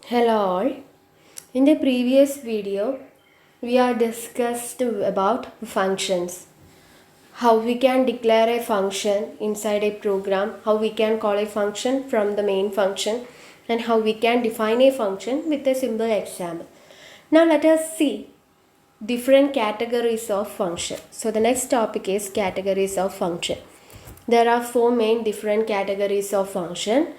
Hello all. In the previous video, we are discussed about functions. How we can declare a function inside a program, how we can call a function from the main function, and how we can define a function with a simple example. Now let us see different categories of function. So the next topic is categories of function. There are four main different categories of function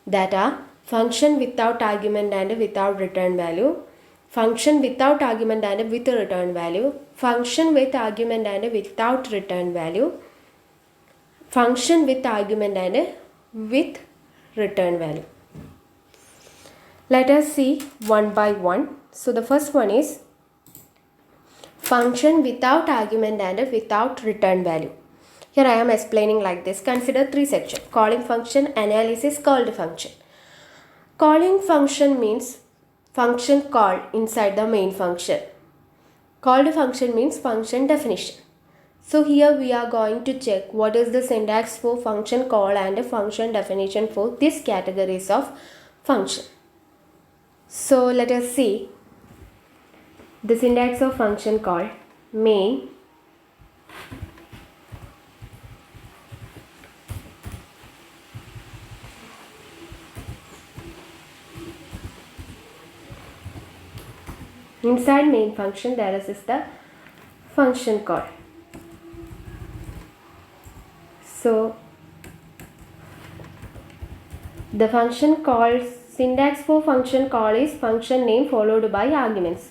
that are function without argument and without return value, function without argument and with return value, function with argument and without return value, function with argument and with return value. Let us see one by one. So the first one is function without argument and without return value. Here I am explaining like this. Consider three sections: calling function, analysis, called function. Calling function means function called inside the main function. Called function means function definition. So here we are going to check what is the syntax for function call and function definition for these categories of function. So let us see the syntax of function call. Main inside main function there is the function call. So the function call syntax for function call is function name followed by arguments.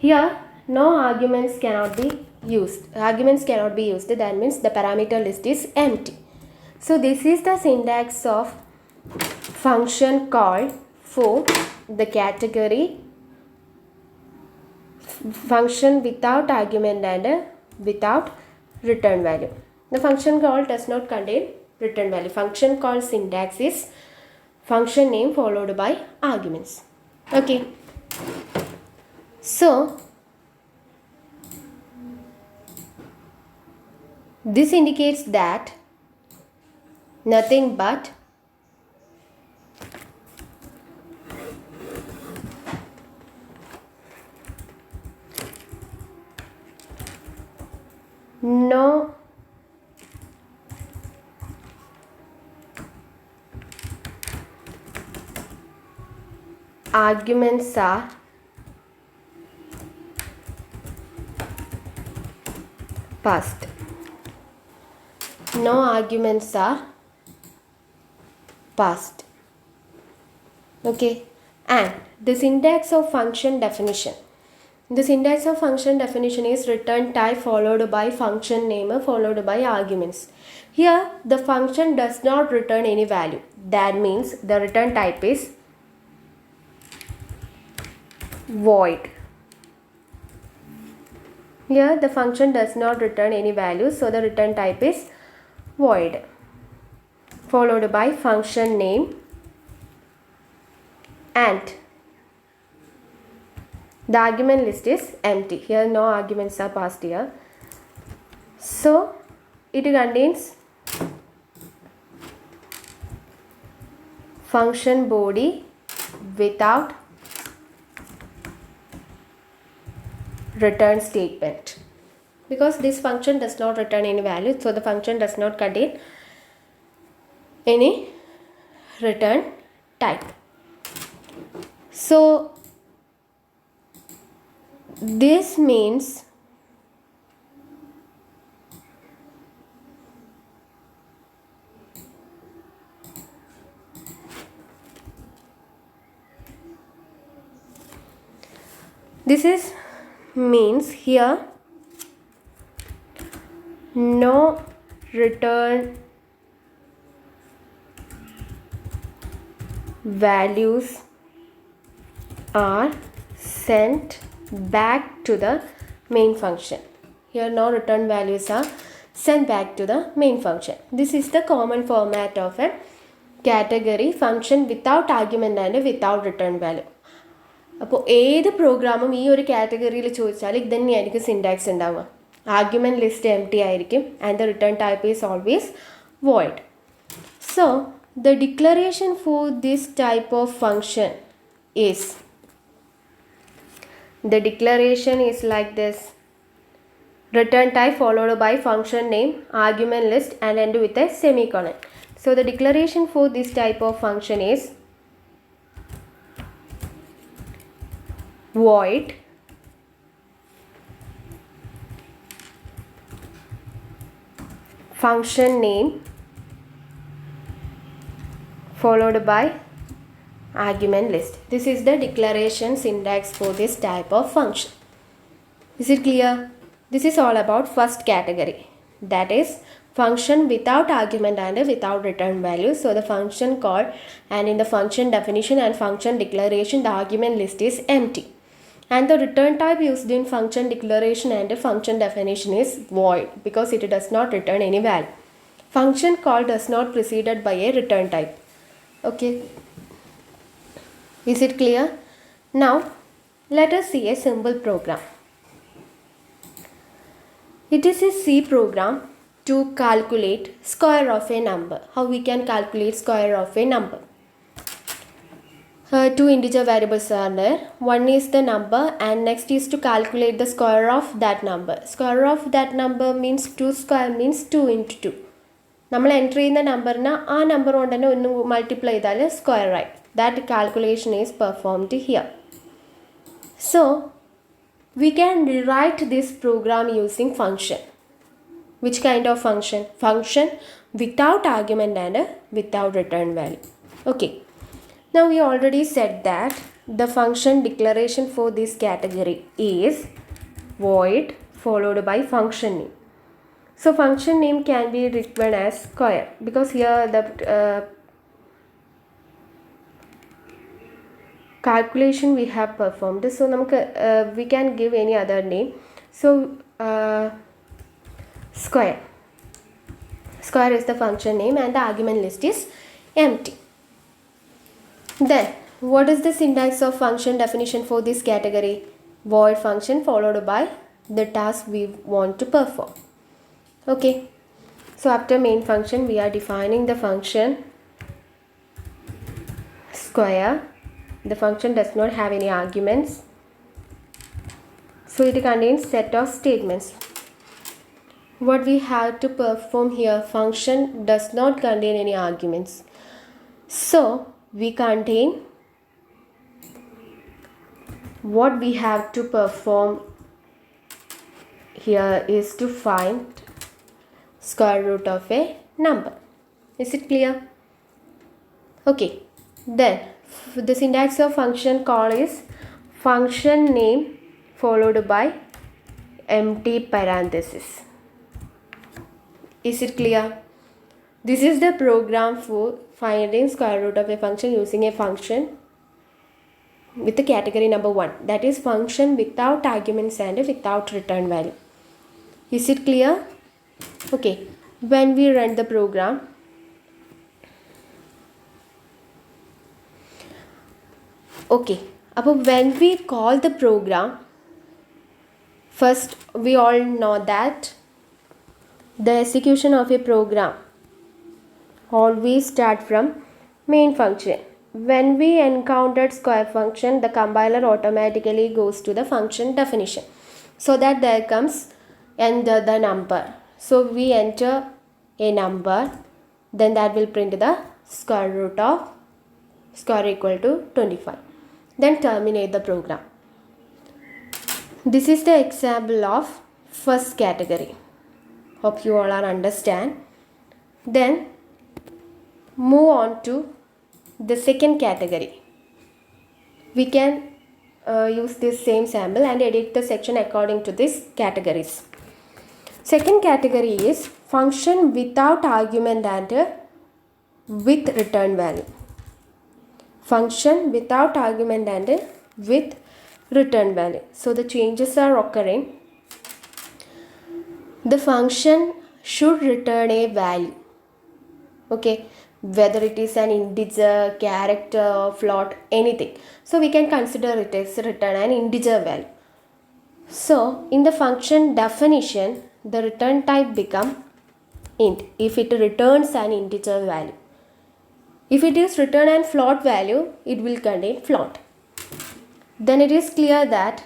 Here no arguments cannot be used. Arguments cannot be used. That means the parameter list is empty. So this is the syntax of function call for the category function without argument and without return value. The function call does not contain return value. Function call syntax is function name followed by arguments. Okay. So this indicates that nothing but no arguments are passed. No arguments are passed. Okay. And the syntax of function definition. The syntax of function definition is return type followed by function name followed by arguments. Here the function does not return any value. That means the return type is void. Here the function does not return any value, so the return type is void followed by function name and the argument list is empty. Here no arguments are passed here. So it contains function body without return statement. Because this function does not return any value, so the function does not contain any return type. So this means means here no return values are sent back to the main function. Here no return values are sent back to the main function. This is the common format of a category function without argument and without return value. അപ്പോൾ ഏത് പ്രോഗ്രാമും ഈ ഒരു കാറ്റഗറിയിൽ ചോദിച്ചാൽ ഇത് തന്നെയായിരിക്കും syntax ഉണ്ടാവുക. ആർഗ്യുമെൻറ്റ് ലിസ്റ്റ് എം ടി ആയിരിക്കും and the return type is always void. So the declaration for this type of function is, the declaration is like this: return type followed by function name, argument list, and end with a semicolon. So the declaration for this type of function is void function name followed by argument list. This is the declaration syntax for this type of function. Is it clear? This is all about first category, that is function without argument and without return value. So the function called, and in the function definition and function declaration, the argument list is empty. And the return type used in function declaration and function definition is void, because it does not return any value. Function call does not preceded by a return type. Okay. Is it clear? Now let us see a simple program. It is a C program to calculate square of a number. How we can calculate square of a number? Two integer variables are there. One is the number and next is to calculate the square of that number. Square of that number means 2 square means 2 into 2. നമ്മൾ enter ചെയ്യുന്ന നമ്പറിന് ആ number കൊണ്ട് തന്നെ ഒന്ന് multiply ചെയ്താൽ square ആയി. That calculation is performed here. So we can rewrite this program using function. Which kind of function? Function without argument and without return value. Okay. Now we already said that the function declaration for this category is void followed by function name. So function name can be written as square, because here the calculation we have performed. So we can give any other name. So square is the function name and the argument list is empty. Then what is the syntax of function definition for this category? Void function followed by the task we want to perform. Okay, so after main function we are defining the function square. The function does not have any arguments, so it contains set of statements. What we have to perform here, function does not contain any arguments, so we contain what we have to perform here is to find square root of a number. Is it clear? Okay, then the syntax of function call is function name followed by empty parenthesis. Is it clear? This is the program for finding square root of a function using a function with the category number 1, that is function without arguments and without return value. Is it clear? Okay, when we run the program, okay, when we call the program, first we all know that the execution of a program always start from main function. When we encountered square function, the compiler automatically goes to the function definition, so that there comes enter the number. So we enter a number, then that will print the square root of square equal to 25. Then terminate the program. This is the example of first category. Hope you all are understand. Then move on to the second category. We can use this same sample and edit the section according to these categories. Second category is function without argument and with return value. Function without argument and with return value. So the changes are occurring. The function should return a value. Okay, whether it is an integer, character, or float, anything. So we can consider it as return an integer value. So in the function definition, the return type become int if it returns an integer value. If it is return and float value, it will contain float. then it is clear that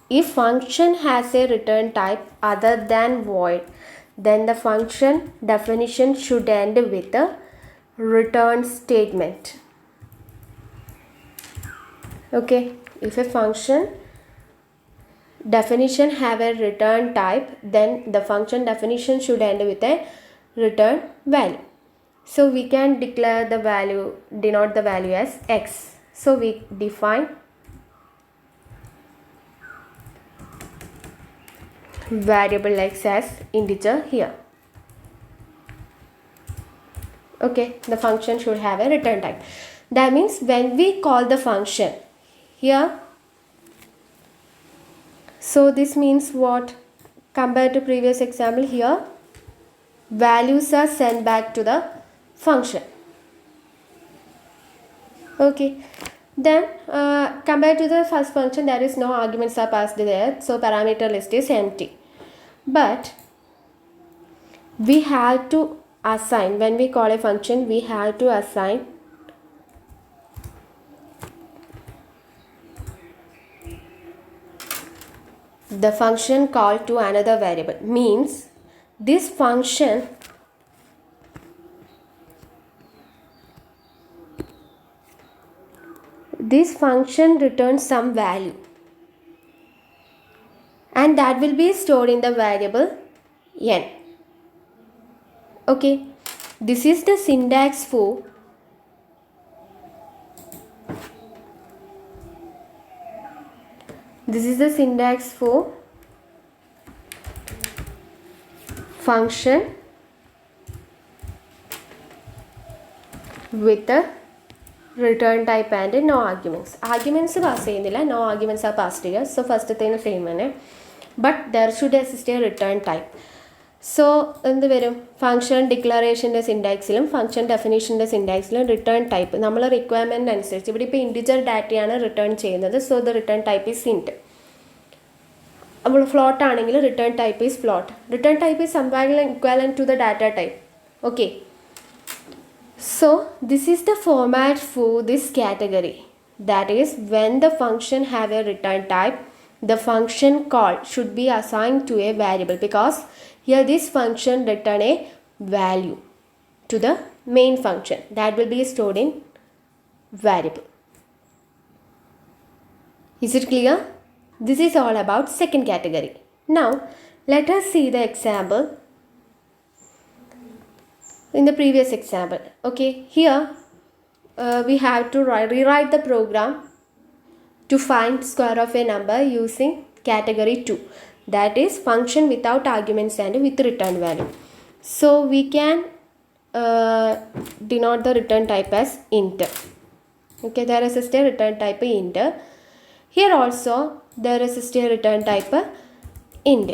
if function has a return type other than void, then the function definition should end with a return statement. Okay, if a function definition have a return type, then the function definition should end with a return value. So we can declare the value, denote the value as x. So we define variable x as integer here. Okay, the function should have a return type. That means when we call the function here, so this means what? Compared to previous example, here values are sent back to the function. Okay, then compared to the first function, there is no arguments are passed there, so parameter list is empty. But we have to assign, when we call a function, we have to assign the function call to another variable. Means this function returns some value, and that will be stored in the variable n. Okay, this is the syntax for function with a return type and no arguments. Arguments pass cheyyunnilla, no arguments are passed here. So first thing same ane, but there should exist a return type. So എന്ത് വരും? Function ഡിക്ലറേഷൻ്റെ സിൻടാക്സിലും function ഡെഫിനേഷൻ്റെ സിൻടാക്സിലും return type നമ്മൾ requirement അനുസരിച്ച്, ഇവിടെ ഇപ്പോൾ ഇൻറ്റിജർ ഡാറ്റയാണ് റിട്ടേൺ ചെയ്യുന്നത്. So the return type is int. അപ്പോൾ ഫ്ലോട്ട് ആണെങ്കിൽ return type is float. Return type is സംവാങ് equivalent to the data type. Okay, so this is the format for this category. That is, when the function have a return type, the function call should be assigned to a variable, because here this function return a value to the main function that will be stored in variable. Is it clear? This is all about second category. Now let us see the example in the previous example. Okay, here we have to rewrite the program to find square of a number using category 2, that is function without arguments and with return value. So we can denote the return type as int. Okay, there is a return type int. Here also there is a return type int.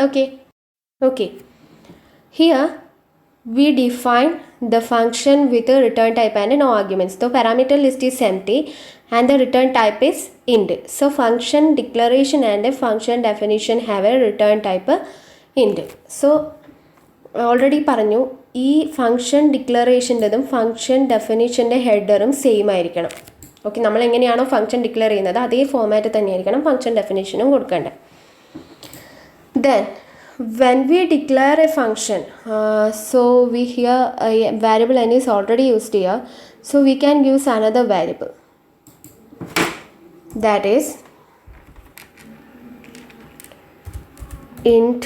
Okay, here we define the function with a return type and no arguments. So parameter list is empty and the return type is int. So function declaration and a function definition have a return type int. So already പറഞ്ഞു, ഈ function ഡിക്ലറേഷൻ്റെതും function ഡെഫിനിഷൻ്റെ ഹെഡറും same ആയിരിക്കണം. Okay, നമ്മൾ എങ്ങനെയാണോ function declare ചെയ്യുന്നത് അതേ format തന്നെയായിരിക്കണം function ഡെഫിനിഷനും കൊടുക്കേണ്ടത്. Then when we declare a function, so we here variable n is already used here, so we can use another variable, that is int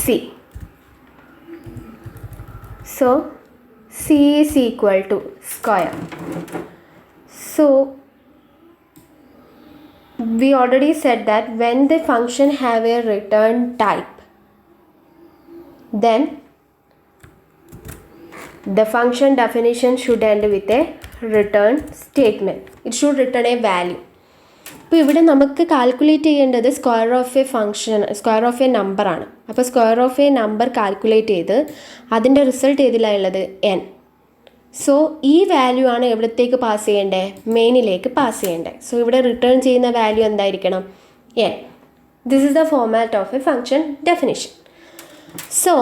c. So c is equal to square. So we already said that when the function have a return type, then the function definition should end with a return statement. It should return a value. ഇപ്പോൾ ഇവിടെ നമുക്ക് calculate ചെയ്യേണ്ടത് square of A number ആണ്. അപ്പോൾ square of A number calculate ചെയ്ത് അതിൻ്റെ result ഏതിലാണ് ഉള്ളത്? n. സോ ഈ വാല്യൂ ആണ് എവിടത്തേക്ക് പാസ് ചെയ്യേണ്ടത്? മെയിനിലേക്ക് പാസ് ചെയ്യേണ്ടത്. സോ ഇവിടെ റിട്ടേൺ ചെയ്യുന്ന വാല്യൂ എന്തായിരിക്കണം? n. This is the format of a function definition. So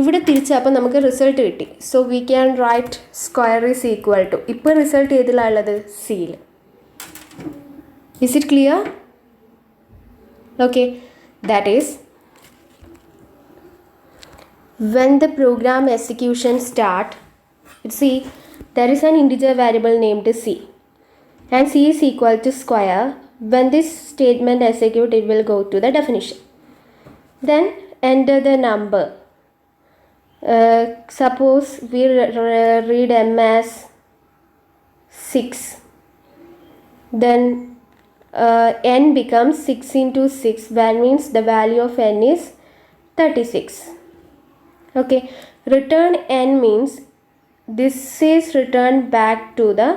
ഇവിടെ തിരിച്ചപ്പോൾ നമുക്ക് റിസൾട്ട് കിട്ടി. So we can write square is equal to, ഇപ്പോൾ റിസൾട്ട് ഏതിലാണ് ഉള്ളത്? സിയിൽ. Is it clear? Okay, that is when the program execution start, see there is an integer variable named c and c is equal to square. When this statement execute, it will go to the definition. Then enter the number. Suppose we read m as 6. Then n becomes 6 into 6, that means the value of n is 36. Okay, return n means this is returned back to the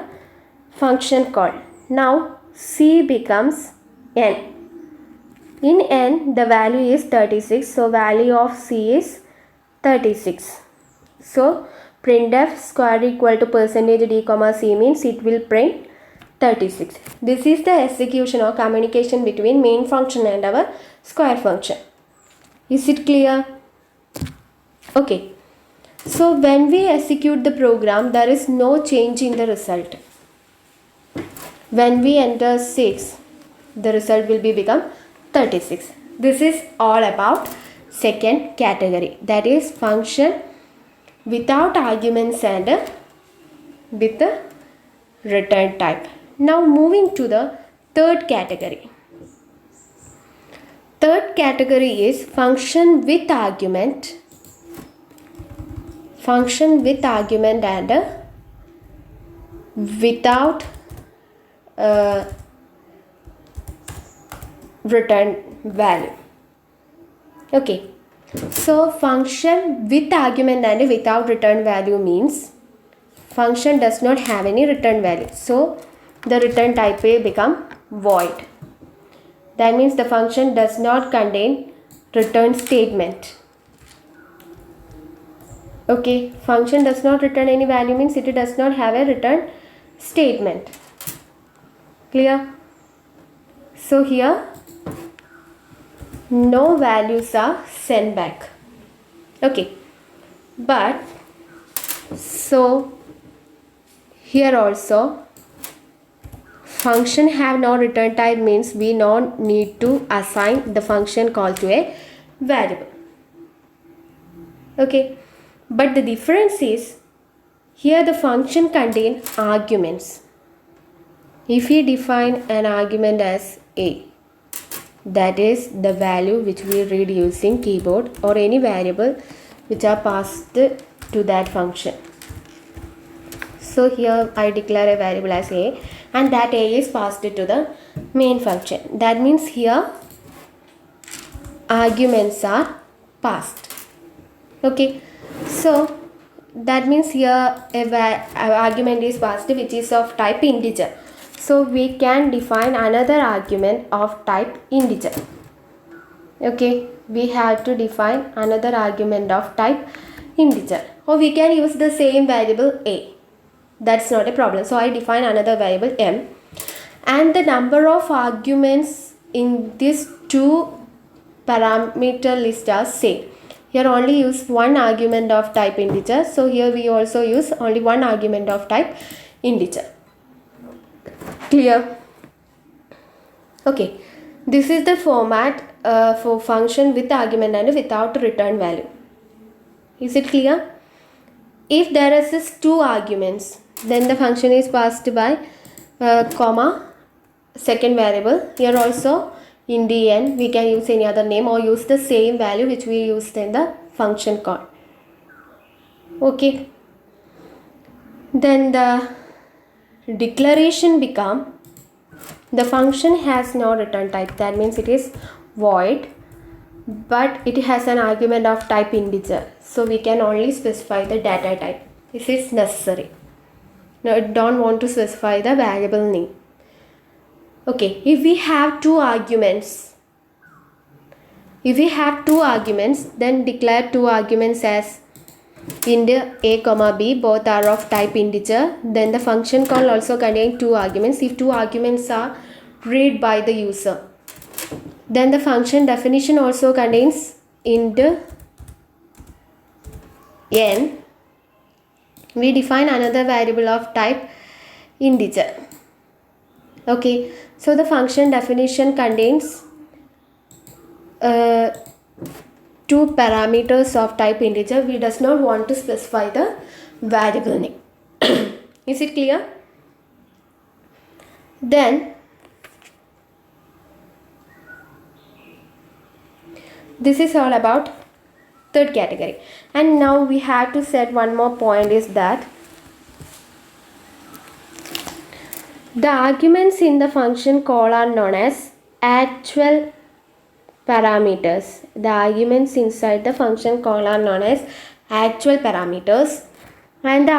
function call. Now c becomes n. In n the value is 36, so value of c is 36. So printf square equal to percentage d comma c means it will print 36. This is the execution or communication between main function and our square function. Is it clear? Okay. So when we execute the program, there is no change in the result. When we enter 6, the result will become 36. This is all about second category, that is function without arguments and with the return type. Now moving to the third category. Third category is function with argument. Function with argument and without return value. Okay, so function with argument and without return value means function does not have any return value, so the return type will become void. That means the function does not contain return statement. Okay, function does not return any value means it does not have a return statement. Clear? So here no values are sent back. Okay, but so here also function have no return type means we don't need to assign the function call to a variable. Okay, but the difference is here the function contain arguments. If we define an argument as a, that is the value which we read using keyboard or any variable which are passed to that function. So here I declare a variable as a and that a is passed to the main function. That means here arguments are passed. Okay, so that means here a argument is passed which is of type integer. So we can define another argument of type integer. Okay, we have to define another argument of type integer, or we can use the same variable a. That's not a problem. So I define another variable m, and the number of arguments in this two parameter list are same. Here only use one argument of type integer, so here we also use only one argument of type integer. Clear? Okay, this is the format for function with argument and without return value. Is it clear? If there is this two arguments, then the function is passed by comma second variable. Here also in dn we can use any other name or use the same value which we used in the function call. Okay, then the declaration become the function has no return type. That means it is void, but it has an argument of type integer, so we can only specify the data type. This is necessary. Now I don't want to specify the variable name. Okay, if we have two arguments, then declare two arguments as int a comma b, both are of type integer. Then the function call also contain two arguments. If two arguments are read by the user, then the function definition also contains int n, we define another variable of type integer. Okay, so the function definition contains two parameters of type integer. We does not want to specify the variable name. Is it clear? Then this is all about third category. And now we have to set one more point, is that the arguments in the function call are known as actual parameters. The arguments inside the function call are known as actual parameters, and the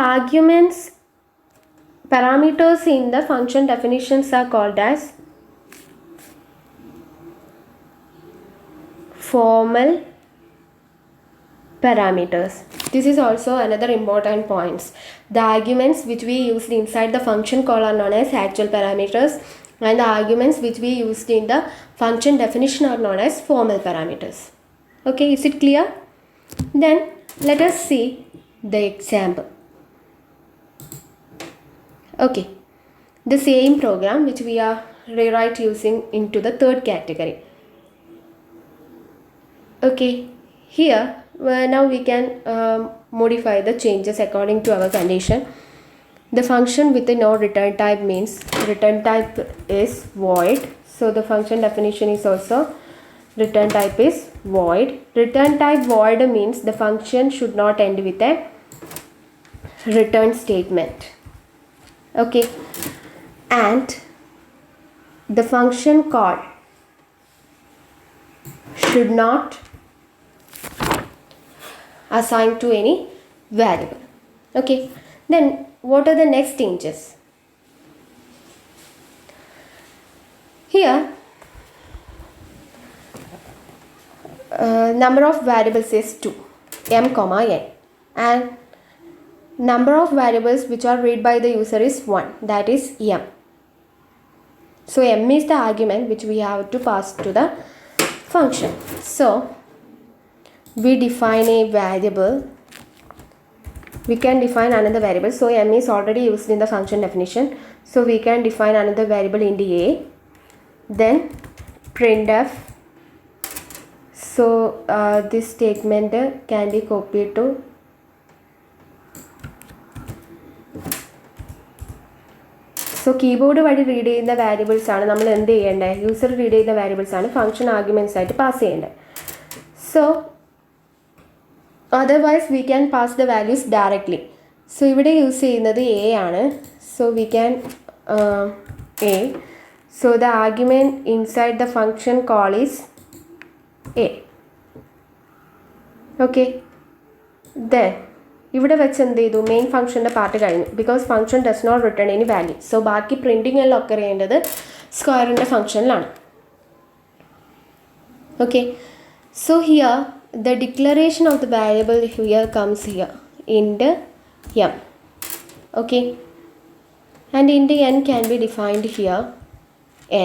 parameters in the function definitions are called as formal parameters. This is also another important point. The arguments which we used inside the function call are known as actual parameters, and the arguments which we used in the function definition are known as formal parameters. Okay, is it clear? Then let us see the example. Okay, the same program which we are rewrite using into the third category. Okay, here now we can modify the changes according to our condition. The function with a no return type means return type is void. So the function definition is also return type is void. Return type void means the function should not end with a return statement. Okay, and the function call should not assign to any variable. Okay, then what are the next changes? Here number of variables is 2, m comma n, and number of variables which are read by the user is 1, that is m. So m is the argument which we have to pass to the function. So we define a variable, we can define another variable. So m is already used in the function definition, so we can define another variable in the a, then printf. So this statement can be copied to so keyboard വഴി read ചെയ്യുന്ന variables ആണ് നമ്മൾ എന്ത് ചെയ്യേണ്ടത്, user read ചെയ്യുന്ന variables ആണ് function arguments ആയിട്ട് pass ചെയ്യേണ്ടത്. So otherwise we can pass the values directly. So ഇവിടെ യൂസ് ചെയ്യുന്നത് a ആണ്. So we can a. So the argument inside the function call is a. Okay, then ഇവിടെ വെച്ച് എന്ത് ചെയ്തു, മെയിൻ ഫംഗ്ഷൻ്റെ പാർട്ട് കഴിഞ്ഞു. Because function does not return any value. So ബാക്കി പ്രിൻറ്റിംഗ് എല്ലാം ഒക്കെ ചെയ്യേണ്ടത് സ്ക്വയറിൻ്റെ ഫംഗ്ഷനിലാണ്. Okay, so here the declaration of the variable here comes here int m. Okay, and int n can be defined here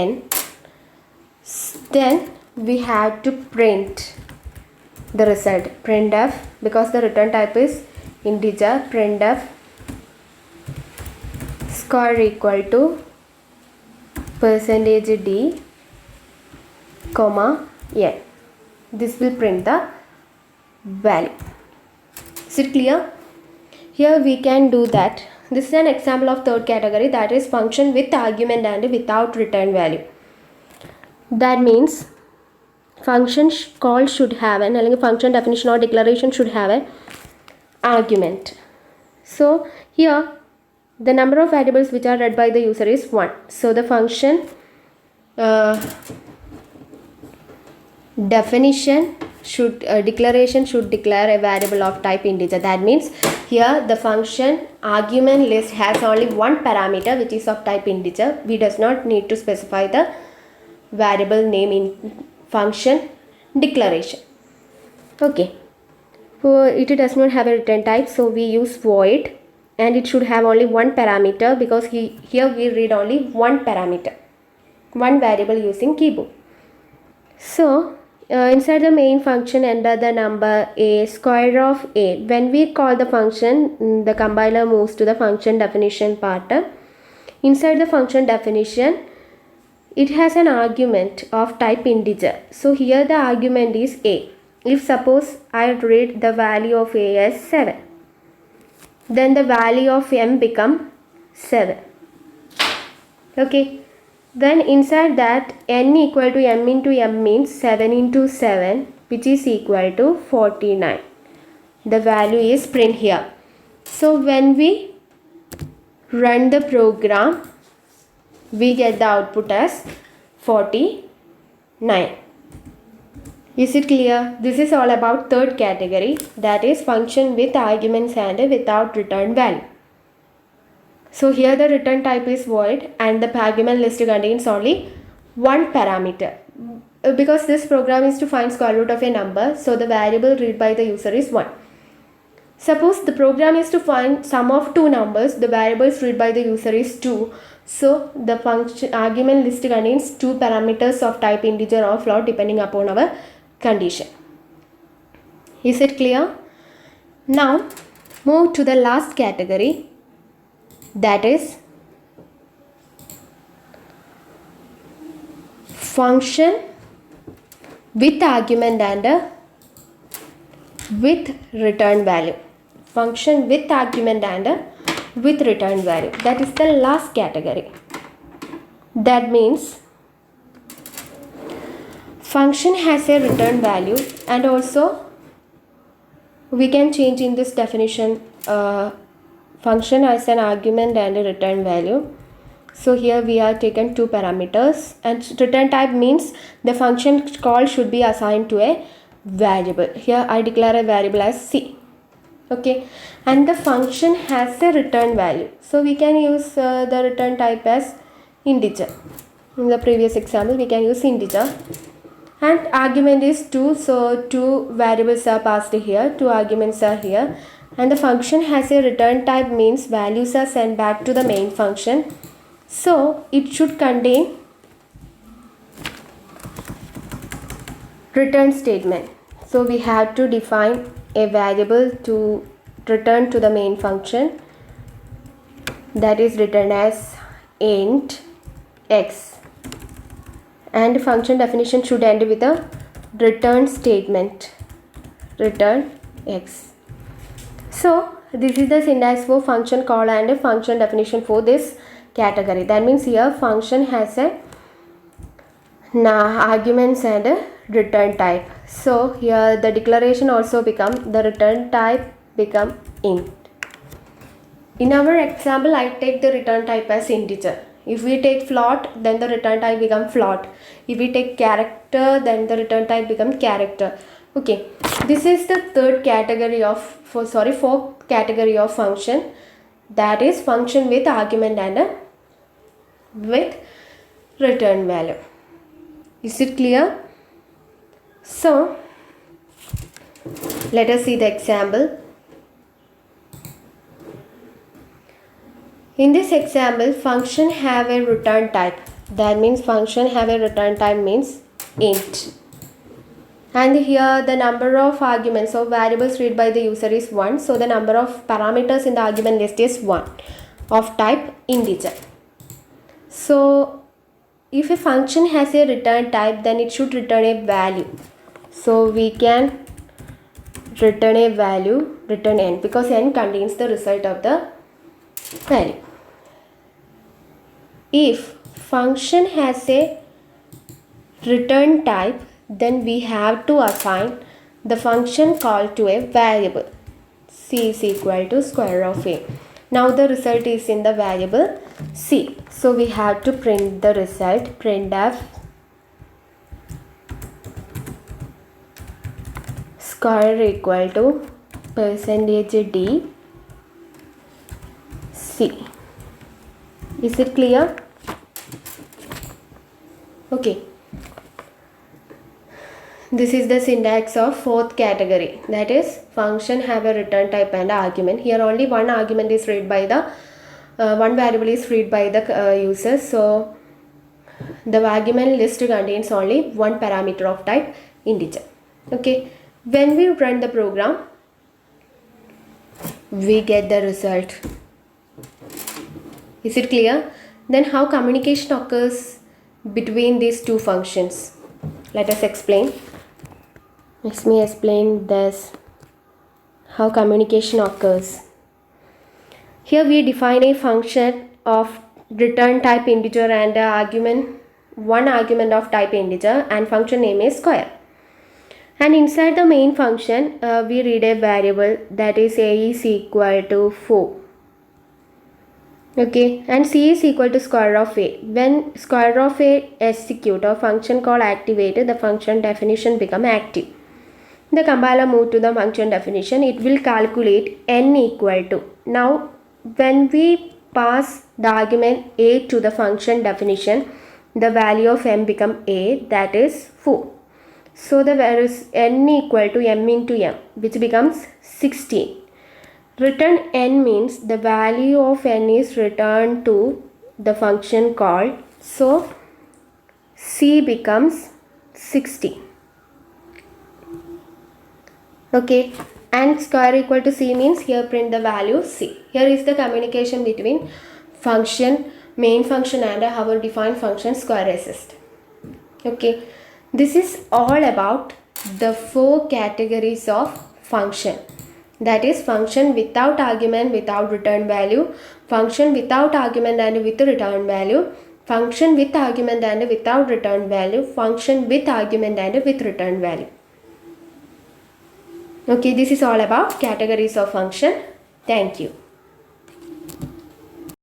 n. Then we have to print the result, printf, because the return type is integer. Printf square equal to %d comma n. This will print the value. Is it clear? Here we can do that. This is an example of third category, that is function with argument and without return value. That means function call should have an function definition or declaration should have an argument. So here the number of variables which are read by the user is 1. So the function definition should declaration should declare a variable of type integer. That means here the function argument list has only one parameter which is of type integer. We does not need to specify the variable name in function declaration. Okay, so it does not have a return type, so we use void, and it should have only one parameter because here we read only one parameter, one variable using keyboard. So inside the main function enter the number a, square of a. When we call the function, the compiler moves to the function definition part. Inside the function definition, it has an argument of type integer. So here the argument is a. If suppose I read the value of a as 7, then the value of m become 7. Okay. Then inside that, n equal to m into m means 7 into 7, which is equal to 49. The value is print here. So when we run the program, we get the output as 49. Is it clear? This is all about third category, that is function with arguments and without return value. So here the return type is void and the argument list contains only one parameter. Because this program is to find square root of a number, so the variable read by the user is 1. Suppose the program is to find sum of two numbers, the variables read by the user is 2. So the function argument list contains two parameters of type integer or float depending upon our condition. Is it clear? Now move to the last category, that is function with argument and with return value. Function with argument and with return value. That is the last category. That means function has a return value, and also we can change in this definition function as an argument and a return value. So here we are taken two parameters, and return type means the function call should be assigned to a variable. Here I declare a variable as c. Okay, and the function has a return value, so we can use the return type as integer. In the previous example we can use integer, and argument is 2, so two variables are passed here, two arguments are here, and the function has a return type means values are sent back to the main function, so it should contain return statement. So we have to define a variable to return to the main function, that is written as int x, and function definition should end with a return statement, return x. So this is the syntax for function call and a function definition for this category. That means here function has a arguments and a return type. So here the declaration also become, the return type become int. In our example I take the return type as integer. If we take float, then the return type become float. If we take character, then the return type become character. Okay, this is the third category of fourth category of function, that is function with argument and with return value. Is it clear? So let us see the example. In this example, function have a return type. That means function have a return type means int. And here the number of arguments or variables read by the user is 1. So the number of parameters in the argument list is 1 of type integer. So if a function has a return type, then it should return a value. So we can return a value, return n, because n contains the result of the value. If function has a return type, then we have to assign the function call to a variable. C is equal to square of a. Now the result is in the variable c. So we have to print the result, printf square equal to %d c. Is it clear? Okay. This is the syntax of fourth category, that is function have a return type and argument. Here only one argument is read by the one variable is read by the user, so the argument list contains only one parameter of type integer. Okay, when we run the program, we get the result. Is it clear? Then how communication occurs between these two functions? Let us explain. Let me explain this. How communication occurs. Here we define a function of return type integer and one argument of type integer, and function name is square. And inside the main function, we read a variable that is a is equal to 4. Okay, and c is equal to square of a. When square of a execute or function call activated, the function definition become active. The compiler move to the function definition. It will calculate n equal to. Now, when we pass the argument a to the function definition, the value of m become a, that is 4. So the value is n equal to m into m, which becomes 16. Return n means the value of n is returned to the function called. So c becomes 60. Okay, and square equal to c means here print the value c. Here is the communication between function, main function and our defined function square assist. Okay, this is all about the 4 categories of function. That is function without argument without return value, function without argument and with return value, function with argument and without return value, function with argument and with return value. Okay, this is all about categories of function. Thank you.